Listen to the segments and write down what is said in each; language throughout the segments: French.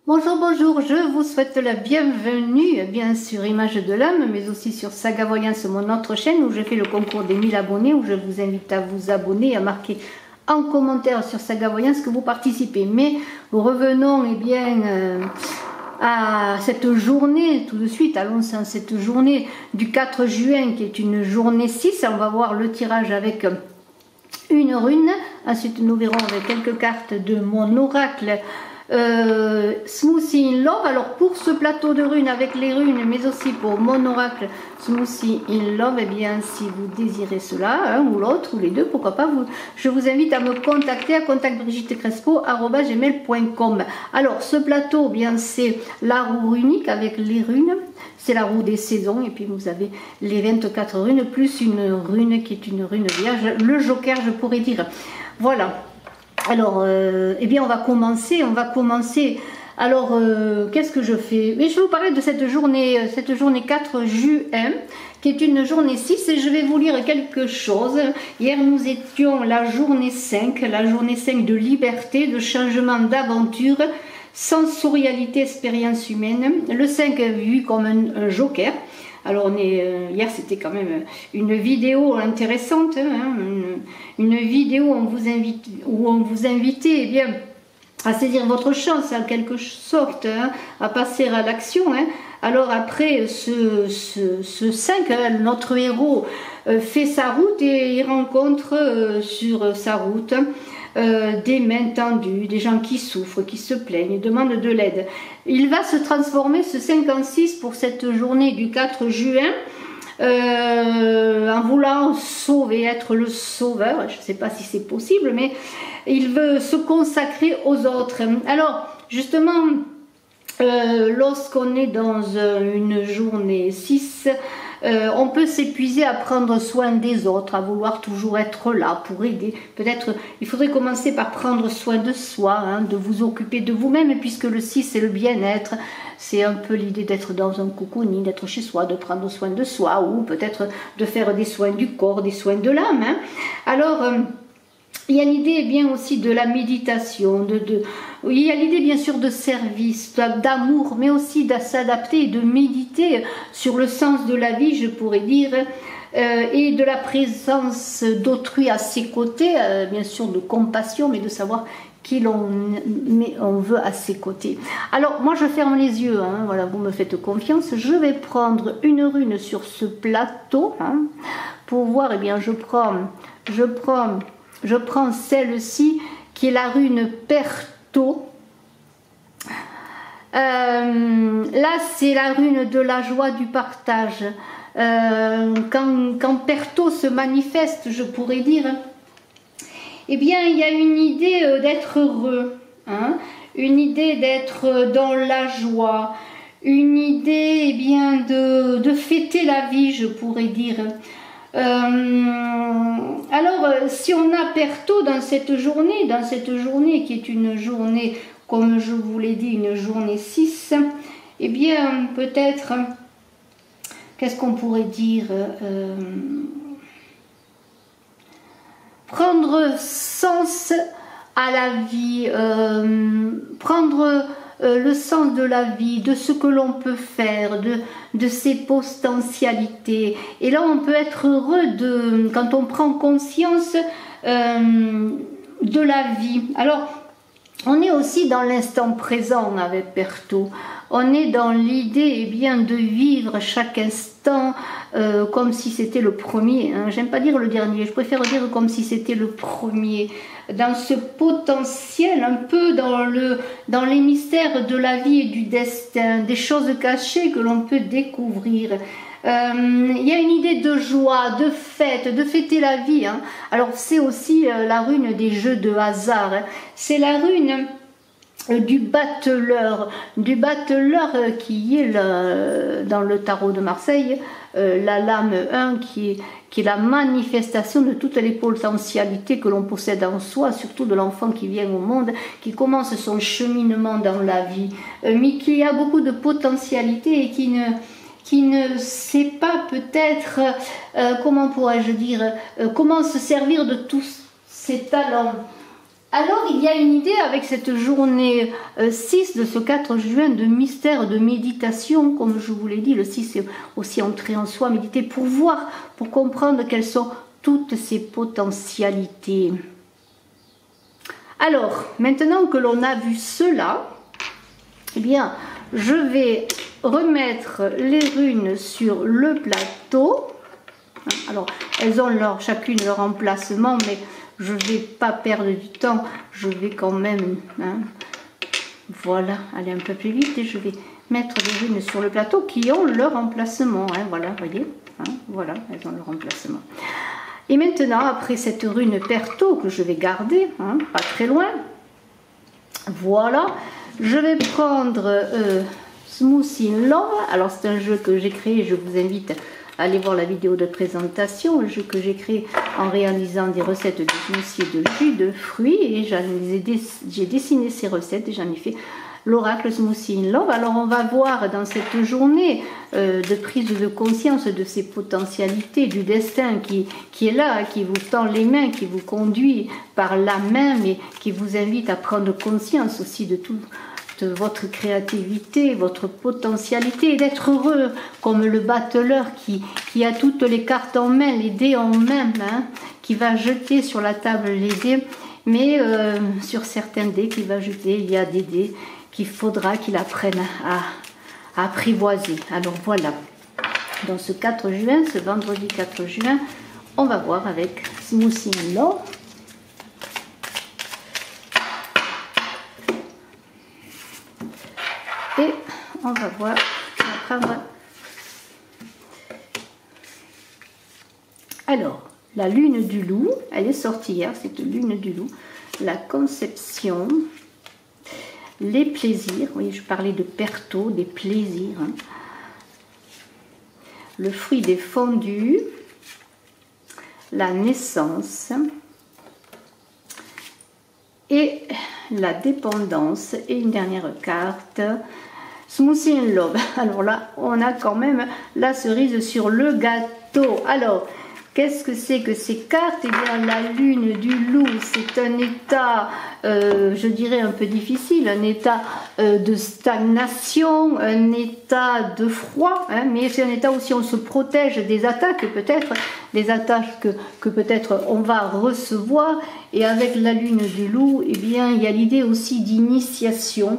Bonjour, bonjour, je vous souhaite la bienvenue, bien sûr, Image de l'âme, mais aussi sur Saga Voyance, mon autre chaîne où je fais le concours des 1000 abonnés, où je vous invite à vous abonner, à marquer en commentaire sur Saga Voyance que vous participez. Mais revenons à cette journée, tout de suite, allons-y, cette journée du 4 juin, qui est une journée 6, on va voir le tirage avec une rune, ensuite nous verrons avec quelques cartes de mon oracle Smoothie in Love. Alors pour ce plateau de runes avec les runes, mais aussi pour mon oracle Smoothie in Love, eh bien si vous désirez cela, un ou l'autre ou les deux, pourquoi pas, je vous invite à me contacter à contactbrigitecrespo@gmail.com. Alors ce plateau, eh bien c'est la roue runique avec les runes, c'est la roue des saisons, et puis vous avez les 24 runes plus une rune qui est une rune vierge, le joker, je pourrais dire. Voilà. Alors, eh bien, on va commencer. Alors, qu'est-ce que je fais? Mais je vais vous parler de cette journée 4 juin, qui est une journée 6, et je vais vous lire quelque chose. Hier, nous étions la journée 5 de liberté, de changement, d'aventure, sensorialité, expérience humaine. Le 5 vu comme un joker. Alors hier c'était quand même une vidéo intéressante, hein, une vidéo où on vous invitait eh bien, à saisir votre chance en quelque sorte, hein, à passer à l'action. Hein. Alors après ce 5, hein, notre héros fait sa route et il rencontre sur sa route des mains tendues, des gens qui souffrent, qui se plaignent, demandent de l'aide. Il va se transformer, ce 56, pour cette journée du 4 juin, en voulant sauver, être le sauveur. Je ne sais pas si c'est possible, mais il veut se consacrer aux autres. Alors, justement, lorsqu'on est dans une journée 6, on peut s'épuiser à prendre soin des autres, à vouloir toujours être là pour aider. Peut-être il faudrait commencer par prendre soin de soi, hein, de vous occuper de vous-même, puisque le 6 c'est le bien-être, c'est un peu l'idée d'être dans un cocooning, d'être chez soi, de prendre soin de soi, ou peut-être de faire des soins du corps, des soins de l'âme. Hein. Alors, il y a l'idée bien aussi de la méditation, il y a l'idée bien sûr de service, d'amour, mais aussi de s'adapter et de méditer sur le sens de la vie, je pourrais dire, et de la présence d'autrui à ses côtés, bien sûr de compassion, mais de savoir qui on veut à ses côtés. Alors moi je ferme les yeux, hein, voilà, vous me faites confiance, je vais prendre une rune sur ce plateau, hein, pour voir, eh bien je prends celle-ci qui est la rune Perto. Là c'est la rune de la joie, du partage. Quand Perto se manifeste, je pourrais dire, eh bien il y a une idée d'être heureux, hein, une idée d'être dans la joie, une idée eh bien de fêter la vie, je pourrais dire. Alors si on a Perto dans cette journée qui est une journée, comme je vous l'ai dit, une journée 6, eh bien peut-être, qu'est-ce qu'on pourrait dire, prendre sens à la vie, prendre le sens de la vie, de ce que l'on peut faire, de ses potentialités. Et là, on peut être heureux quand on prend conscience de la vie. Alors, on est aussi dans l'instant présent avec Perto. On est dans l'idée eh bien, de vivre chaque instant comme si c'était le premier. Hein. J'aime pas dire le dernier, je préfère dire comme si c'était le premier. Dans ce potentiel, un peu dans les mystères de la vie et du destin, des choses cachées que l'on peut découvrir. Il y a une idée de joie, de fête, de fêter la vie. Hein. Alors c'est aussi la rune des jeux de hasard. Hein. C'est la rune du battleur qui est dans le tarot de Marseille, la lame 1 qui est la manifestation de toutes les potentialités que l'on possède en soi, surtout de l'enfant qui vient au monde, qui commence son cheminement dans la vie, mais qui a beaucoup de potentialités et qui ne sait pas peut-être, comment pourrais-je dire, comment se servir de tous ses talents. Alors, il y a une idée avec cette journée 6 de ce 4 juin de mystère, de méditation, comme je vous l'ai dit, le 6 c'est aussi entrer en soi, méditer pour voir, pour comprendre quelles sont toutes ces potentialités. Alors, maintenant que l'on a vu cela, eh bien, je vais remettre les runes sur le plateau. Alors, elles ont chacune leur emplacement, mais je ne vais pas perdre du temps, je vais quand même, voilà, aller un peu plus vite et je vais mettre les runes sur le plateau qui ont leur emplacement, voilà, voyez, voilà, elles ont leur emplacement. Et maintenant, après cette rune Perto que je vais garder, pas très loin, voilà, je vais prendre Smoothie in Love. Alors c'est un jeu que j'ai créé, je vous invite allez voir la vidéo de présentation, le jeu que j'ai créé en réalisant des recettes de smoothie et de jus de fruits, et j'ai dessiné ces recettes et j'en ai fait l'oracle Smoothie in Love. Alors on va voir dans cette journée de prise de conscience de ces potentialités, du destin qui est là, qui vous tend les mains, qui vous conduit par la main, mais qui vous invite à prendre conscience aussi de tout, de votre créativité, votre potentialité, et d'être heureux comme le battleur qui a toutes les cartes en main, les dés en main, qui va jeter sur la table les dés, mais sur certains dés qu'il va jeter, il y a des dés qu'il faudra qu'il apprenne à apprivoiser. Alors voilà, dans ce 4 juin, ce vendredi 4 juin, on va voir avec Smoothie in Love. Et on va voir, on va prendre. Alors, la lune du loup, elle est sortie hier, cette lune du loup, la conception, les plaisirs, oui, je parlais de Perto, des plaisirs, le fruit des fondus, la naissance et la dépendance, et une dernière carte, Smoothie in Love. Alors là, on a quand même la cerise sur le gâteau. Alors, qu'est-ce que c'est que ces cartes? Eh bien, la lune du loup, c'est un état, je dirais, un peu difficile, un état de stagnation, un état de froid, mais c'est un état aussi où on se protège des attaques, peut-être, des attaques que peut-être on va recevoir. Et avec la lune du loup, eh bien, il y a l'idée aussi d'initiation.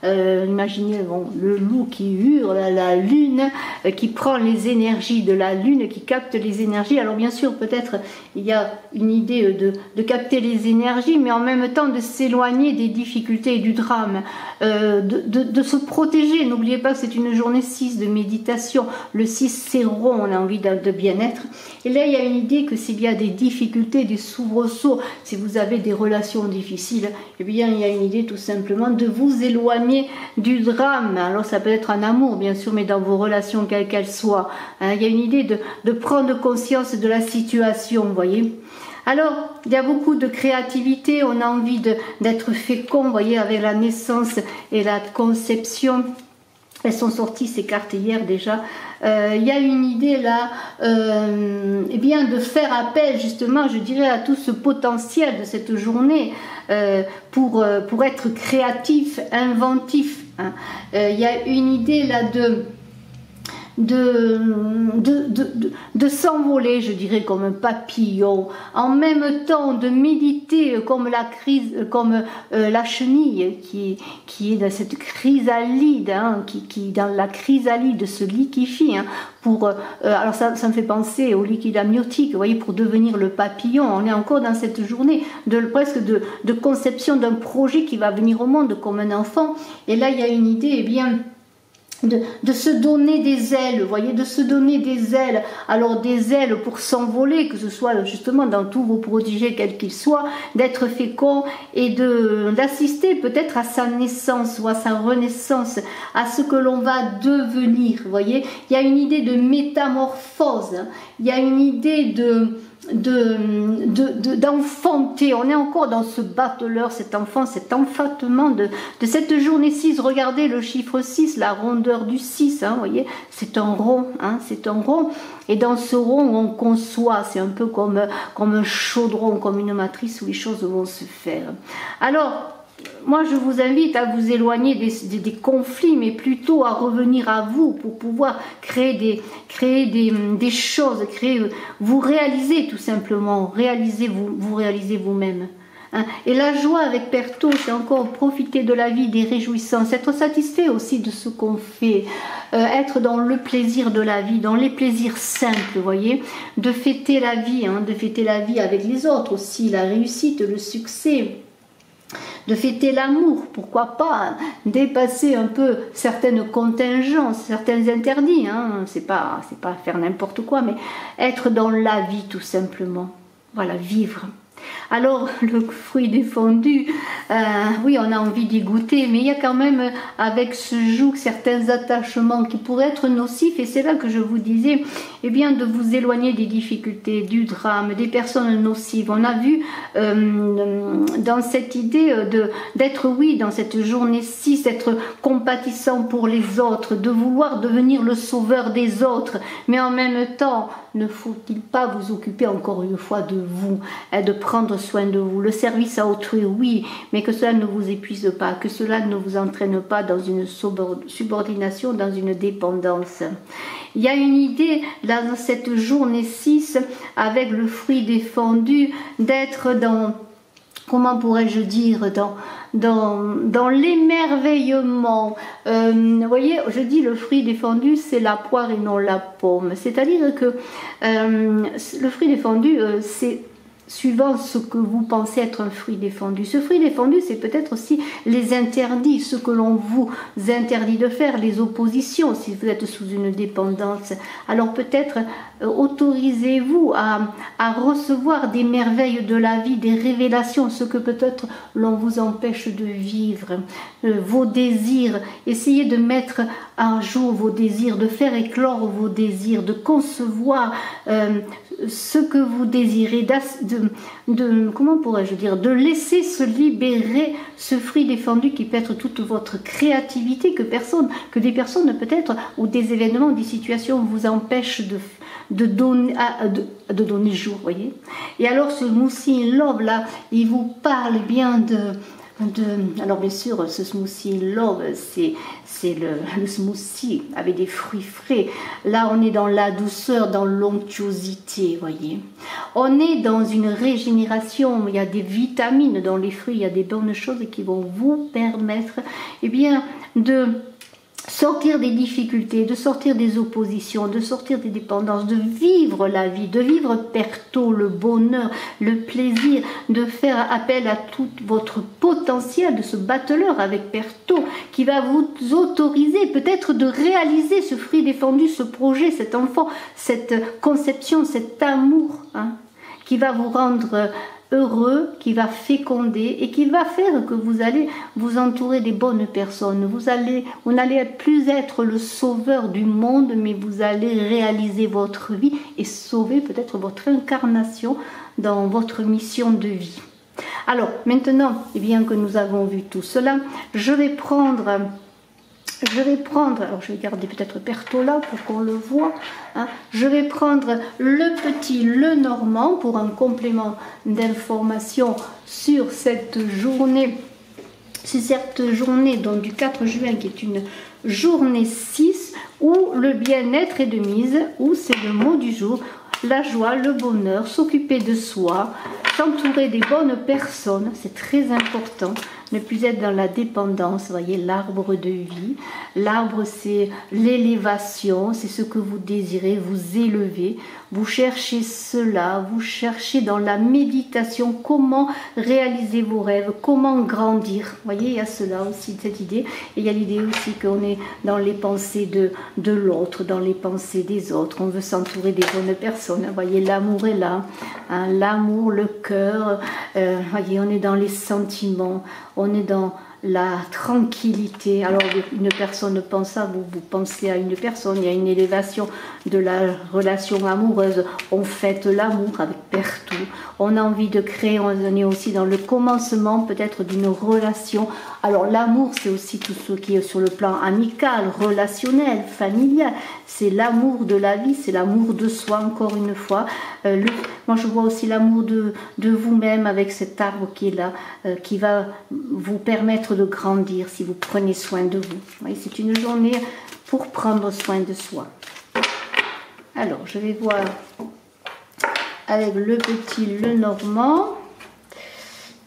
Imaginez le loup qui hurle, la lune qui prend les énergies de la lune, qui capte les énergies. Alors bien sûr, peut-être il y a une idée de capter les énergies, mais en même temps de s'éloigner des difficultés et du drame, de se protéger. N'oubliez pas que c'est une journée 6 de méditation. Le 6, c'est rond, on a envie de bien-être. Et là, il y a une idée que s'il y a des difficultés, des soubresauts, si vous avez des relations difficiles, eh bien, il y a une idée tout simplement de vous éloigner du drame. Alors, ça peut être en amour, bien sûr, mais dans vos relations, quelles qu'elles soient. Il y a une idée de prendre conscience de la situation, vous voyez. Alors, il y a beaucoup de créativité, on a envie d'être fécond, vous voyez, avec la naissance et la conception. Elles sont sorties ces cartes hier déjà. Il y a une idée là, eh bien de faire appel justement, je dirais, à tout ce potentiel de cette journée pour être créatif, inventif. Il y a une idée là de s'envoler, je dirais, comme un papillon, en même temps de méditer comme la chenille qui est dans cette chrysalide, qui dans la chrysalide se liquéfie, alors ça me fait penser au liquide amniotique, vous voyez, pour devenir le papillon. On est encore dans cette journée presque de conception d'un projet qui va venir au monde comme un enfant, et là il y a une idée, eh bien, de se donner des ailes, vous voyez, de se donner des ailes, alors des ailes pour s'envoler, que ce soit justement dans tous vos protégés quels qu'ils soient, d'être fécond et d'assister peut-être à sa naissance ou à sa renaissance, à ce que l'on va devenir, vous voyez. Il y a une idée de métamorphose, il y a une idée d'enfanter. On est encore dans ce battleur, cet enfant, cet enfantement de cette journée 6. Regardez le chiffre 6, la rondeur du 6, hein, vous voyez, c'est un rond, hein, c'est un rond. Et dans ce rond, on conçoit, c'est un peu comme un chaudron, comme une matrice où les choses vont se faire. Alors, moi, je vous invite à vous éloigner des conflits, mais plutôt à revenir à vous pour pouvoir créer des choses, vous réaliser tout simplement, vous réaliser vous-même. Hein. Et la joie avec Perto, c'est encore profiter de la vie, des réjouissances, être satisfait aussi de ce qu'on fait, être dans le plaisir de la vie, dans les plaisirs simples, vous voyez, de fêter la vie, hein, de fêter la vie avec les autres aussi, la réussite, le succès. De fêter l'amour, pourquoi pas, hein, dépasser un peu certaines contingences, certains interdits, hein, c'est pas faire n'importe quoi, mais être dans la vie tout simplement, voilà, vivre. Alors le fruit défendu, oui, on a envie d'y goûter, mais il y a quand même avec ce joug certains attachements qui pourraient être nocifs, et c'est là que je vous disais, eh bien, de vous éloigner des difficultés, du drame, des personnes nocives. On a vu dans cette idée d'être, oui, dans cette journée 6, d'être compatissant pour les autres, de vouloir devenir le sauveur des autres, mais en même temps, ne faut-il pas vous occuper encore une fois de vous, de prendre soin de vous. Le service à autrui, oui, mais que cela ne vous épuise pas, que cela ne vous entraîne pas dans une subordination, dans une dépendance. Il y a une idée, là, dans cette journée 6, avec le fruit défendu, d'être dans, comment pourrais-je dire, dans l'émerveillement. Vous voyez, je dis le fruit défendu, c'est la poire et non la pomme. C'est-à-dire que le fruit défendu, c'est suivant ce que vous pensez être un fruit défendu. Ce fruit défendu, c'est peut-être aussi les interdits, ce que l'on vous interdit de faire, les oppositions, si vous êtes sous une dépendance. Alors peut-être autorisez-vous à recevoir des merveilles de la vie, des révélations, ce que peut-être l'on vous empêche de vivre, vos désirs. Essayez de mettre à jour vos désirs, de faire éclore vos désirs, de concevoir ce que vous désirez, comment pourrais-je dire, de laisser se libérer ce fruit défendu qui peut être toute votre créativité, que des personnes peut-être, ou des événements, des situations vous empêchent de donner jour, voyez. Et alors ce smoothie love là, il vous parle bien alors bien sûr, ce smoothie love, c'est le smoothie avec des fruits frais. Là, on est dans la douceur, dans l'onctuosité, voyez. On est dans une régénération, il y a des vitamines dans les fruits, il y a des bonnes choses qui vont vous permettre, eh bien, de sortir des difficultés, de sortir des oppositions, de sortir des dépendances, de vivre la vie, de vivre Perto, le bonheur, le plaisir, de faire appel à tout votre potentiel, de ce battleur avec Perto, qui va vous autoriser peut-être de réaliser ce fruit défendu, ce projet, cet enfant, cette conception, cet amour, hein, qui va vous rendre heureux, qui va féconder et qui va faire que vous allez vous entourer des bonnes personnes. Vous n'allez plus être le sauveur du monde, mais vous allez réaliser votre vie et sauver peut-être votre incarnation dans votre mission de vie. Alors maintenant, eh bien que nous avons vu tout cela, je vais prendre, alors je vais garder peut-être Perto là pour qu'on le voit, hein. Je vais prendre le petit Lenormand pour un complément d'information sur cette journée donc du 4 juin qui est une journée 6 où le bien-être est de mise, où c'est le mot du jour, la joie, le bonheur, s'occuper de soi, s'entourer des bonnes personnes, c'est très important. Ne plus être dans la dépendance, vous voyez, l'arbre de vie. L'arbre, c'est l'élévation, c'est ce que vous désirez, vous élever. Vous cherchez cela, vous cherchez dans la méditation comment réaliser vos rêves, comment grandir. Vous voyez, il y a cela aussi, cette idée. Et il y a l'idée aussi qu'on est dans les pensées de l'autre, dans les pensées des autres. On veut s'entourer des bonnes personnes. Vous voyez, l'amour est là. Hein, l'amour, le cœur. Voyez, on est dans les sentiments. On est dans la tranquillité. Alors une personne pense à vous, vous pensez à une personne, il y a une élévation de la relation amoureuse. On fête l'amour avec faire tout. On a envie de créer, on est aussi dans le commencement peut-être d'une relation. Alors l'amour, c'est aussi tout ce qui est sur le plan amical, relationnel, familial. C'est l'amour de la vie, c'est l'amour de soi, encore une fois. Moi, je vois aussi l'amour de vous-même avec cet arbre qui est là, qui va vous permettre de grandir si vous prenez soin de vous. C'est une journée pour prendre soin de soi. Alors, je vais voir avec le petit Lenormand.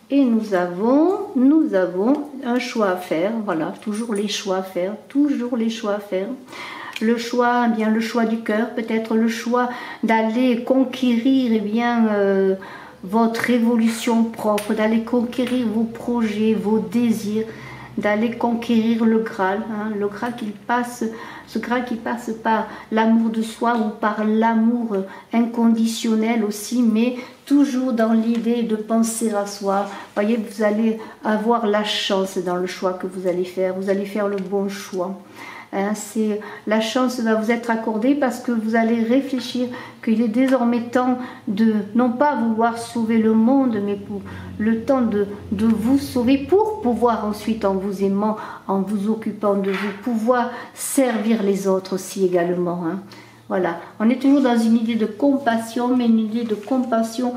Et nous avons un choix à faire. Voilà, toujours les choix à faire, toujours les choix à faire. Le choix, eh bien, le choix du cœur, peut-être le choix d'aller conquérir, eh bien, votre évolution propre, d'aller conquérir vos projets, vos désirs, d'aller conquérir le Graal, hein, le Graal qui passe, ce Graal qui passe par l'amour de soi ou par l'amour inconditionnel aussi, mais toujours dans l'idée de penser à soi. Voyez, vous allez avoir la chance dans le choix que vous allez faire le bon choix. Hein, la chance va vous être accordée parce que vous allez réfléchir qu'il est désormais temps de, non pas vouloir sauver le monde, mais pour le temps de vous sauver pour pouvoir ensuite, en vous aimant, en vous occupant de vous, pouvoir servir les autres aussi également. Hein. Voilà, on est toujours dans une idée de compassion, mais une idée de compassion,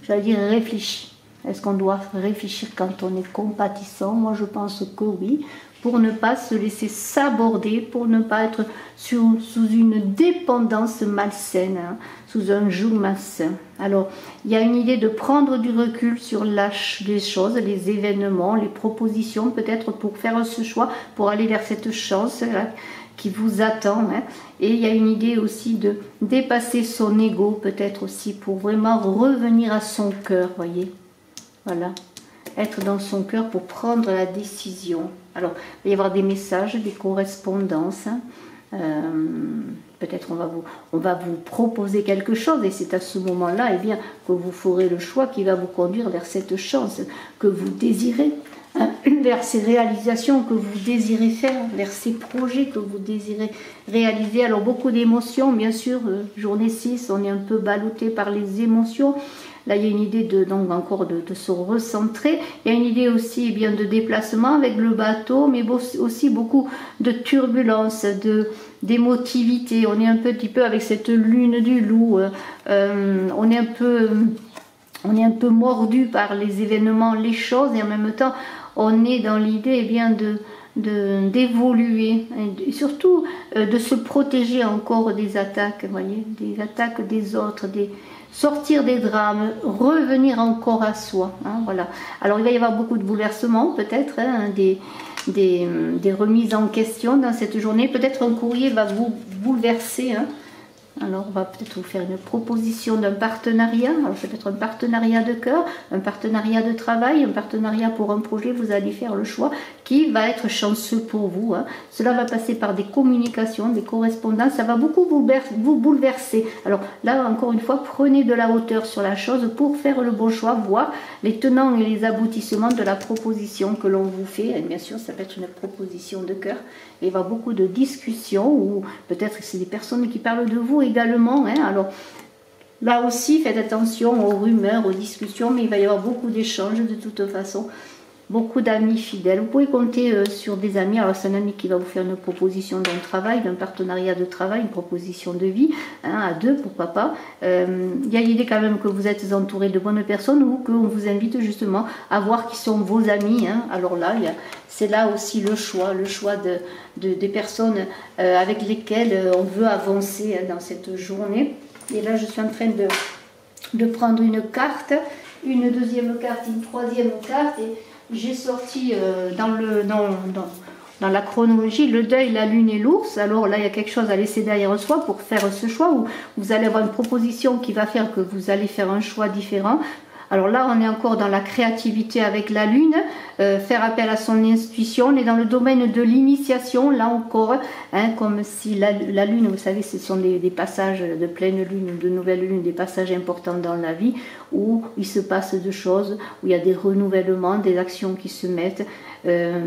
j'allais dire réfléchie. Est-ce qu'on doit réfléchir quand on est compatissant? Moi, je pense que oui. Pour ne pas se laisser s'aborder, pour ne pas être sous une dépendance malsaine, hein, sous un joug malsain. Alors, il y a une idée de prendre du recul sur les choses, les événements, les propositions, peut-être pour faire ce choix, pour aller vers cette chance là, qui vous attend. Hein. Et il y a une idée aussi de dépasser son ego, peut-être aussi, pour vraiment revenir à son cœur, voyez. Voilà. Être dans son cœur pour prendre la décision. Alors, il va y avoir des messages, des correspondances. Hein. Peut-être on va vous proposer quelque chose et c'est à ce moment-là eh bien, que vous ferez le choix qui va vous conduire vers cette chance que vous désirez, hein, vers ces réalisations que vous désirez faire, vers ces projets que vous désirez réaliser. Alors, beaucoup d'émotions, bien sûr. Journée 6, on est un peu ballotté par les émotions. Là, il y a une idée donc encore de se recentrer. Il y a une idée aussi eh bien, de déplacement avec le bateau, mais aussi beaucoup de turbulences, d'émotivité. On est un petit peu avec cette lune du loup. On est un peu mordu par les événements, les choses, et en même temps, on est dans l'idée eh bien, d'évoluer et surtout de se protéger encore des attaques, voyez, des attaques des autres, sortir des drames, revenir encore à soi. Hein, voilà. Alors il va y avoir beaucoup de bouleversements peut-être, hein, des remises en question dans cette journée. Peut-être un courrier va vous bouleverser. Hein. Alors on va peut-être vous faire une proposition d'un partenariat. Alors ça peut être un partenariat de cœur, un partenariat de travail, un partenariat pour un projet. Vous allez faire le choix qui va être chanceux pour vous. Hein. Cela va passer par des communications, des correspondances. Ça va beaucoup vous bouleverser. Alors là encore une fois, prenez de la hauteur sur la chose pour faire le bon choix, voir les tenants et les aboutissements de la proposition que l'on vous fait. Et bien sûr, ça peut être une proposition de cœur. Il va y avoir beaucoup de discussions ou peut-être que c'est des personnes qui parlent de vous également. Hein. Alors là aussi, faites attention aux rumeurs, aux discussions, mais il va y avoir beaucoup d'échanges de toute façon. Beaucoup d'amis fidèles. Vous pouvez compter sur des amis. Alors c'est un ami qui va vous faire une proposition d'un travail, d'un partenariat de travail, une proposition de vie, hein, à deux, pourquoi pas. Il y a l'idée quand même que vous êtes entouré de bonnes personnes ou qu'on vous invite justement à voir qui sont vos amis. Hein. Alors là, c'est là aussi le choix des personnes avec lesquelles on veut avancer dans cette journée. Et là, je suis en train de prendre une carte, une deuxième carte, une troisième carte et j'ai sorti dans la chronologie le deuil, la lune et l'ours. Alors là, il y a quelque chose à laisser derrière soi pour faire ce choix où vous allez avoir une proposition qui va faire que vous allez faire un choix différent. Alors là, on est encore dans la créativité avec la lune, faire appel à son intuition. On est dans le domaine de l'initiation, là encore, hein, comme si la lune, vous savez, ce sont des passages de pleine lune, de nouvelle lune, des passages importants dans la vie où il se passe de choses, où il y a des renouvellements, des actions qui se mettent,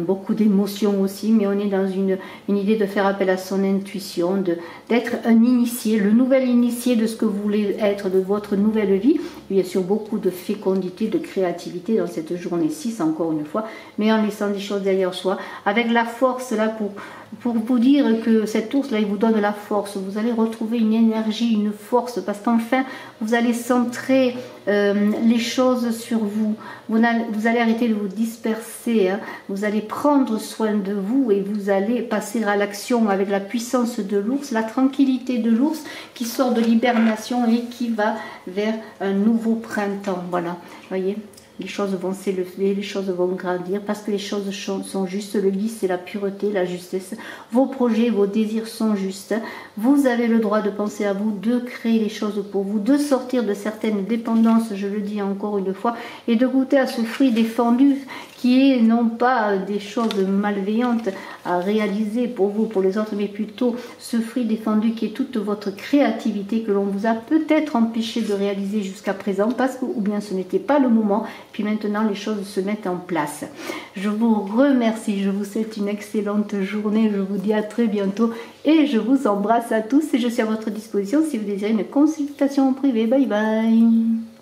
beaucoup d'émotions aussi, mais on est dans une idée de faire appel à son intuition, d'être un initié, le nouvel initié de ce que vous voulez être, de votre nouvelle vie. Bien sûr, beaucoup de fécondité, de créativité dans cette journée 6, encore une fois, mais en laissant des choses derrière soi, avec la force là pour vous dire que cet ours là, il vous donne la force. Vous allez retrouver une énergie, une force, parce qu'enfin, vous allez centrer les choses sur vous. Vous allez arrêter de vous disperser, hein. Vous allez prendre soin de vous et vous allez passer à l'action avec la puissance de l'ours, la tranquillité de l'ours qui sort de l'hibernation et qui va vers un nouveau printemps. Voilà, voyez, les choses vont s'élever, les choses vont grandir parce que les choses sont justes. Le lit, c'est la pureté, la justesse. Vos projets, vos désirs sont justes. Vous avez le droit de penser à vous, de créer les choses pour vous, de sortir de certaines dépendances, je le dis encore une fois, et de goûter à ce fruit défendu qui est non pas des choses malveillantes à réaliser pour vous, pour les autres, mais plutôt ce fruit défendu qui est toute votre créativité que l'on vous a peut-être empêché de réaliser jusqu'à présent parce que, ou bien ce n'était pas le moment, puis maintenant les choses se mettent en place. Je vous remercie, je vous souhaite une excellente journée, je vous dis à très bientôt et je vous embrasse à tous et je suis à votre disposition si vous désirez une consultation privée. Bye bye.